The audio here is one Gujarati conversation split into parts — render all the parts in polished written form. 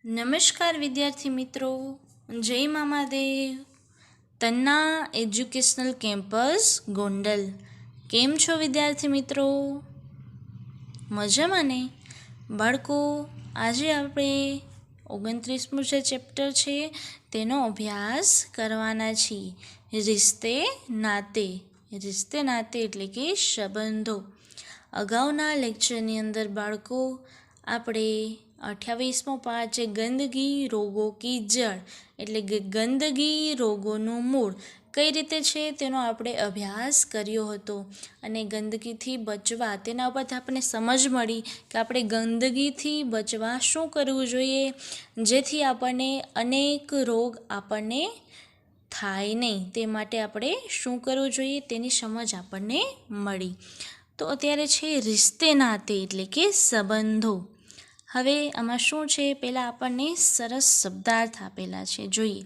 નમસ્કાર વિદ્યાર્થી મિત્રો, જય મામાદેવ. Tanna educational campus Gondal. કેમ છો વિદ્યાર્થી મિત્રો? મજામાં ને? બાળકો, આજે આપણે 29મું જે ચેપ્ટર છે તેનો અભ્યાસ કરવાના છીએ. રિશ્તે નાતે. રિશ્તે નાતે એટલે કે સંબંધો. અગાઉના લેક્ચરની અંદર બાળકો આપણે 28મો પાઠ છે ગંદગી રોગો કી જડ એટલે કે ગંદગી રોગોનું મૂળ કઈ રીતે છે તેનો આપણે અભ્યાસ કર્યો હતો. અને ગંદકીથી બચવા તેના ઉપરથી આપણને સમજ મળી કે આપણે ગંદકીથી બચવા શું કરવું જોઈએ જેથી આપણને અનેક રોગ આપણને થાય નહીં. તે માટે આપણે શું કરવું જોઈએ તેની સમજ આપણને મળી. તો અત્યારે છે રિશ્તે નાતે એટલે કે સંબંધો. હવે આમાં શું છે, પહેલાં આપણને સરસ શબ્દાર્થ આપેલા છે, જોઈએ.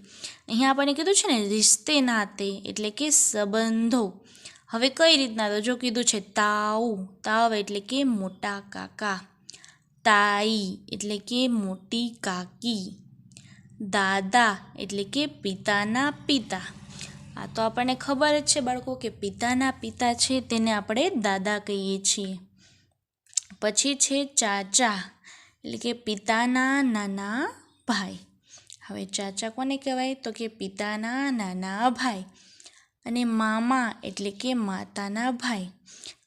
અહીંયા આપણને કીધું છે ને રિશ્તે નાતે એટલે કે સંબંધો. હવે કઈ રીતના, તો જો કીધું છે તાવ. તાવ એટલે કે મોટા કાકા. તાઈ એટલે કે મોટી કાકી. દાદા એટલે કે પિતાના પિતા. આ તો આપણને ખબર જ છે બાળકો કે પિતાના પિતા છે તેને આપણે દાદા કહીએ છીએ. પછી છે ચાચા એટલે કે પિતાના નાના ભાઈ. હવે ચાચા કોને કહેવાય, તો કે પિતાના નાના ભાઈ. અને મામા એટલે કે માતાના ભાઈ.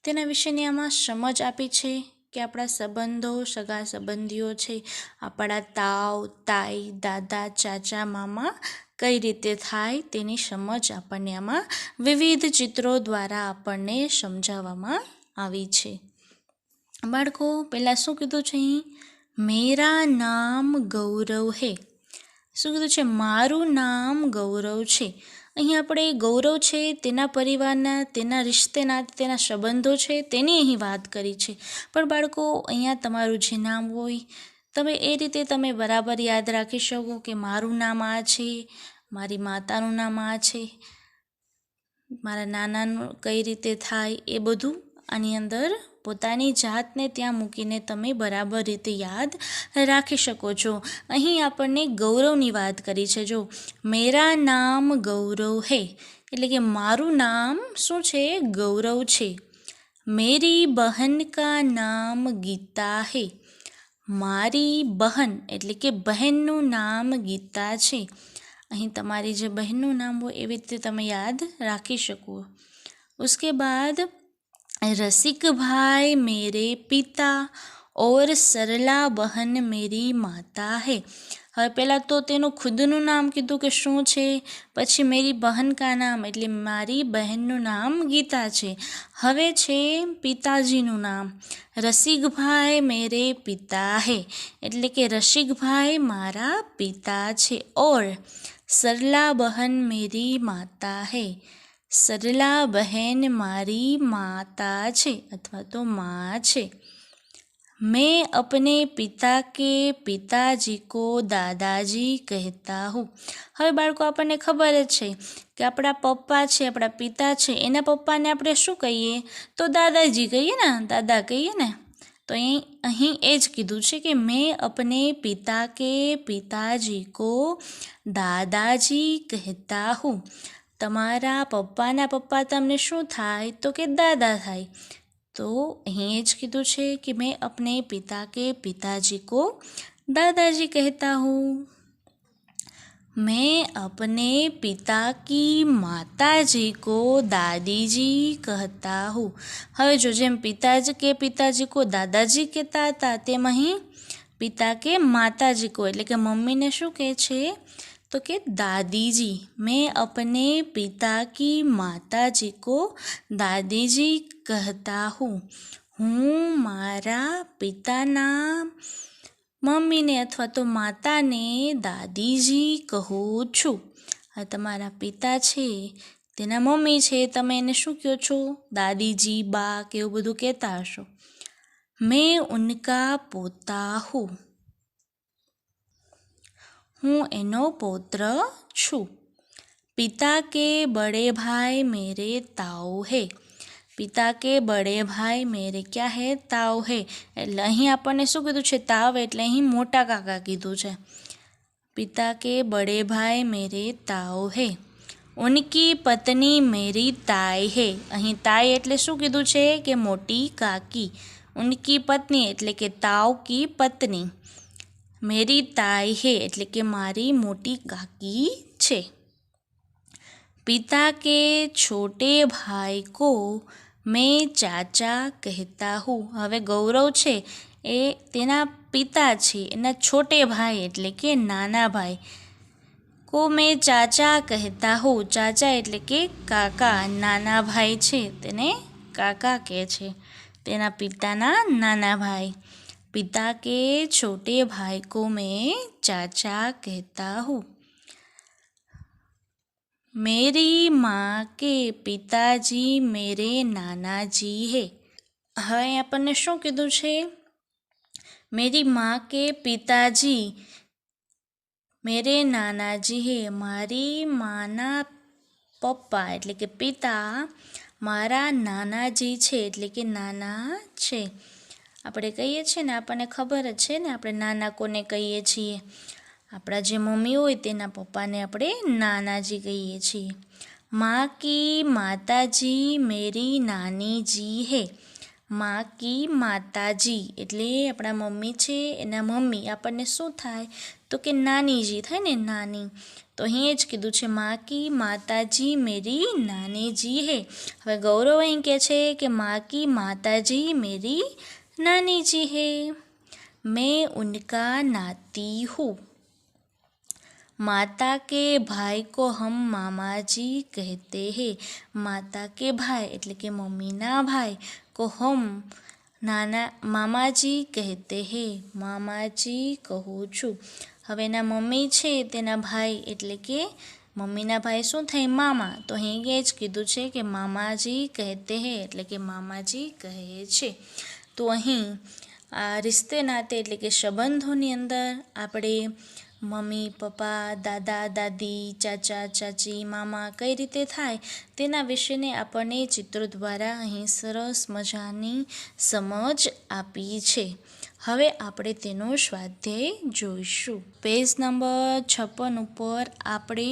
તેના વિશેની આમાં સમજ આપી છે કે આપણા સંબંધો, સગા સંબંધીઓ છે, આપણા તાવ, તાઈ, દાદા, ચાચા, મામા કઈ રીતે થાય તેની સમજ આપણને આમાં વિવિધ ચિત્રો દ્વારા આપણને સમજાવવામાં આવી છે. બાળકો, પહેલાં શું કીધું છે અહીં? મેરા નામ ગૌરવ હે. શું કીધું છે? મારું નામ ગૌરવ છે. અહીં આપણે ગૌરવ છે તેના પરિવારના, તેના રિશ્તેના, તેના સંબંધો છે તેની અહીં વાત કરી છે. પણ બાળકો, અહીંયા તમારું જે નામ હોય તમે એ રીતે તમે બરાબર યાદ રાખી શકો કે મારું નામ આ છે, મારી માતાનું નામ આ છે, મારા નાનાનું કઈ રીતે થાય, એ બધું આની અંદર પોતાની જાતને ત્યાં મૂકીને તમે બરાબર રીતે યાદ રાખી શકો છો. અહીં આપણને ગૌરવની વાત કરી છે. જો મેરા નામ ગૌરવ હે એટલે કે મારું નામ શું છે? ગૌરવ છે. મેરી બહન કા નામ ગીતા હે. મારી બહન એટલે કે બહેનનું નામ ગીતા છે. અહીં તમારી જે બહેનનું નામ હોય એવી રીતે તમે યાદ રાખી શકો. उसके बाद रसिक भाई मेरे पिता और सरला बहन मेरी माता है. હવે પહેલાં તો તેનું ખુદનું નામ કીધું કે શું છે, પછી મેરી બહન કા નામ એટલે મારી બહેનનું નામ ગીતા છે. હવે છે પિતાજીનું નામ. રસિકભાઈ મેરે પિતા હે એટલે કે રસિકભાઈ મારા પિતા છે. ઓર સરલા બહન મેરી માતા હે. સરલા બહેન મારી માતા છે અથવા તો મા છે. मैं अपने पिता के पिताजी को दादाजी કહેતા હું. હવે બાળકો, આપણને ખબર જ છે કે આપણા પપ્પા છે, આપણા પિતા છે, એના પપ્પાને આપણે શું કહીએ? તો દાદાજી કહીએ ને, દાદા કહીએ ને. તો અહીં એ જ કીધું છે કે મેં અપને પિતા કે પિતાજી કો દાદાજી કહેતા હું. તમારા પપ્પાના પપ્પા તમને શું થાય? તો કે દાદા થાય. તો અહીં જ કીધું છે કે મેં અપને પિતા કે પિતાજી કો દાદાજી કહેતા હું. मैं अपने पिता की माताजी को दादीजी कहता हूँ. હવે જો જેમ પિતાજી કે પિતાજી કો દાદાજી કહેતા હતા તેમ અહીં પિતા કે માતાજી કો એટલે કે મમ્મીને શું કહે છે? તો કે દાદીજી. मैं अपने पिता की माताजी को दादीजी कहता हूँ. હું મારા પિતાના મમ્મીને અથવા તો માતાને દાદીજી કહું છું. આ તમારા પિતા છે, તેના મમ્મી છે, તમે એને શું કહો છો? દાદીજી, બા કે એવું બધું કહેતા હશો. મેં ઉનકા પોતા હું. હું એનો પૌત્ર છું. પિતા કે બડે ભાઈ મેરે તાऊ હે. પિતા કે બડે ભાઈ મેરે ક્યાં હે તાવ હે, એટલે અહીં આપણને શું કીધું છે? તાવ, એટલે અહીં મોટા કાકા કીધું છે. પિતા કે બડે ભાઈ મેરે તાવ હે. ઉનકી પત્ની મેરી તાઈ હે. અહીં તાઈ એટલે શું કીધું છે? કે મોટી કાકી. ઉનકી પત્ની એટલે કે તાવ કી પત્ની. મેરી તાઈ હે એટલે કે મારી મોટી કાકી છે. પિતા કે છોટે ભાઈ કો મેં ચાચા કહેતા હું. હવે ગૌરવ છે એ તેના પિતા છે, એના છોટે ભાઈ એટલે કે નાના ભાઈ. કો મેં ચાચા કહેતા હું. ચાચા એટલે કે કાકા. નાના ભાઈ છે તેને કાકા કહે છે, તેના પિતાના નાના ભાઈ. પિતા કે છોટે ભાઈ કો મેં ચાચા કહેતા હું. मेरी माँ के पिताजी मेरे नानाजी है. હવે આપણને શું કીધું છે? મેરી માँ કે પિતાજી મેરે નાનાજી હે. મારી માના પપ્પા એટલે કે પિતા મારા નાનાજી છે, એટલે કે નાના છે. આપણે કહીએ છીએ ને, આપણને ખબર જ છે ને આપણે નાના કોને કહીએ છીએ. આપણા જે મમ્મી હોય તેના પપ્પાને આપણે નાનાજી કહીએ છીએ. માँ કી માતાજી મેરી નાનીજી હે. માँ કી માતાજી એટલે આપણા મમ્મી છે, એના મમ્મી આપણને શું થાય? તો કે નાનીજી થાય ને, નાની. તો અહીં જ કીધું છે માँ કી માતાજી મેરી નાનીજી હે. હવે ગૌરવ અહીં કહે છે કે માँ કી માતાજી મેરી નાનીજી હે. मैं उनका नाती हूँ. माता के भाई को हम मामाजी कहते हैं. माता के भाई એટલે કે મમ્મીના ભાઈ को हम નાના મામાજી કહેતે હે. મામાજી કહું છું. હવે એના મમ્મી છે તેના ભાઈ એટલે કે મમ્મીના ભાઈ શું થાય? મામા. તો અહીં એ જ કીધું છે કે મામાજી કહેતે હે એટલે કે મામાજી કહે છે. તો અહીં આ રિશ્તે નાતે એટલે કે સંબંધોની અંદર આપણે મમ્મી પપ્પા, દાદા દાદી, ચાચા ચાચી, મામા કઈ રીતે થાય તેના વિશેને આપણને ચિત્રો દ્વારા અહીં સરસ મજાની સમજ આપી છે. હવે આપણે તેનો સ્વાધ્યાય જોઈશું. પેજ નંબર 56 ઉપર આપણે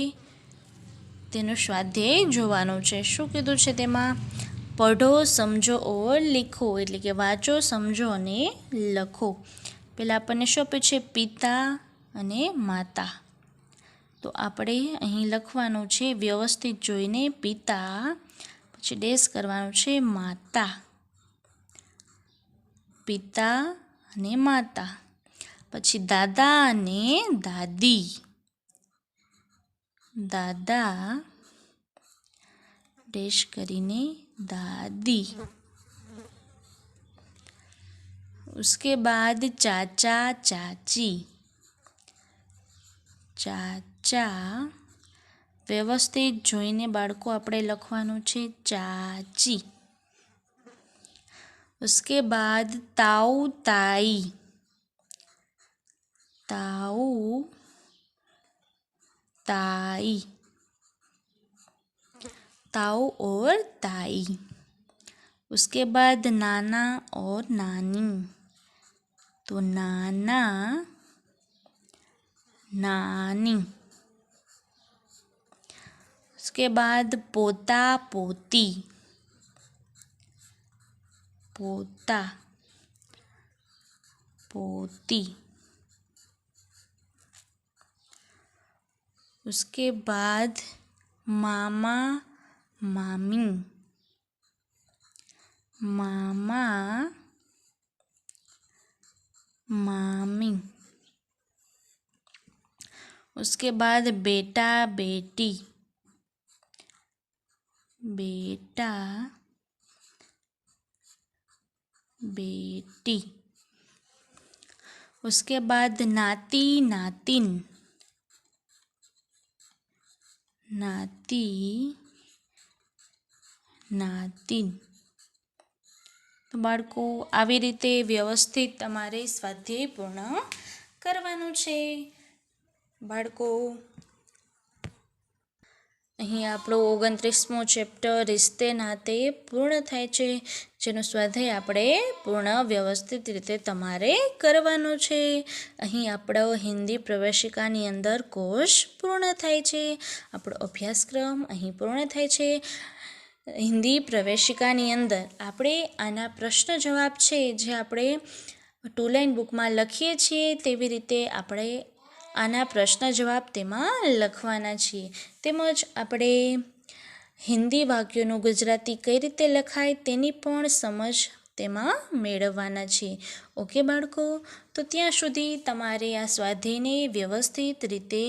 તેનો સ્વાધ્યાય જોવાનું છે. શું કીધું છે તેમાં? પઢો સમજો ઓર લીખો એટલે કે વાંચો, સમજો અને લખો. પહેલાં આપણને શું આપ્યું છે? પિતા અને માતા. તો આપણે અહીં લખવાનું છે વ્યવસ્થિત જોઈને પિતા, પછી ડેશ કરવાનું છે માતા. પિતા અને માતા. પછી દાદા અને દાદી. દાદા ડેશ કરીને दादी. उसके बाद चाचा चाची. ચાચા વ્યવસ્થિત જોઈને બાળકો આપણે લખવાનું છે ચાચી. उसके बाद ताऊ ताई. ताऊ ताई. ताऊ और ताई. उसके बाद नाना और नानी. तो नाना नानी. उसके बाद पोता पोती. पोता पोती. उसके बाद मामा मामी. मामा मामी. उसके बाद बेटा बेटी. बेटा बेटी. उसके बाद नाती नातिन. नाती नातिन. તો બાળકો આવી રીતે વ્યવસ્થિત તમારે સ્વાધ્યાય પૂર્ણ કરવાનું છે. બાળકો અહીં આપણો 29મો ચેપ્ટર રિશ્તે નાતે પૂર્ણ થાય છે, જેનો સ્વાધ્યાય આપણે પૂર્ણ વ્યવસ્થિત રીતે તમારે કરવાનો છે. અહીં આપણો હિન્દી પ્રવેશિકાની અંદર કોર્સ પૂર્ણ થાય છે. આપણો અભ્યાસક્રમ અહીં પૂર્ણ થાય છે. હિન્દી પ્રવેશિકાની અંદર આપણે આના પ્રશ્ન જવાબ છે જે આપણે 2 લાઇન બુકમાં લખીએ છીએ તેવી રીતે આપણે આના પ્રશ્ન જવાબ તેમાં લખવાના છીએ. તેમજ આપણે હિન્દી વાક્યોનું ગુજરાતી કઈ રીતે લખાય તેની પણ સમજ તેમાં મેળવવાના છીએ. ઓકે બાળકો, તો ત્યાં સુધી તમારે આ સ્વાધ્યાયને વ્યવસ્થિત રીતે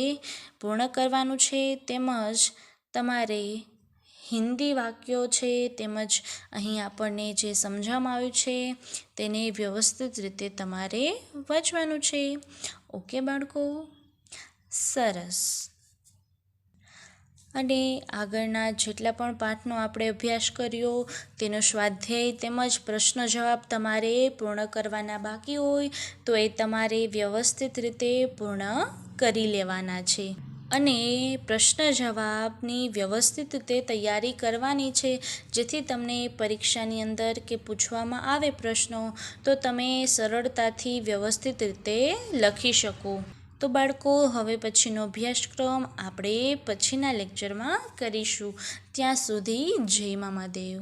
પૂર્ણ કરવાનું છે. તેમજ તમારે હિન્દી વાક્યો છે તેમજ અહીં આપણને જે સમજાવવામાં આવ્યું છે તેને વ્યવસ્થિત રીતે તમારે વાંચવાનું છે. ઓકે બાળકો, સરસ. અને આગળના જેટલા પણ પાઠનો આપણે અભ્યાસ કર્યો તેનો સ્વાધ્યાય તેમજ પ્રશ્ન જવાબ તમારે પૂર્ણ કરવાના બાકી હોય તો એ તમારે વ્યવસ્થિત રીતે પૂર્ણ કરી લેવાના છે. અને પ્રશ્ન જવાબની વ્યવસ્થિત રીતે તૈયારી કરવાની છે, જેથી તમને પરીક્ષાની અંદર કે પૂછવામાં આવે પ્રશ્નો તો તમે સરળતાથી વ્યવસ્થિત રીતે લખી શકો. તો બાળકો, હવે પછીનો અભ્યાસક્રમ આપણે પછીના લેક્ચરમાં કરીશું. ત્યાં સુધી જય મહાદેવ.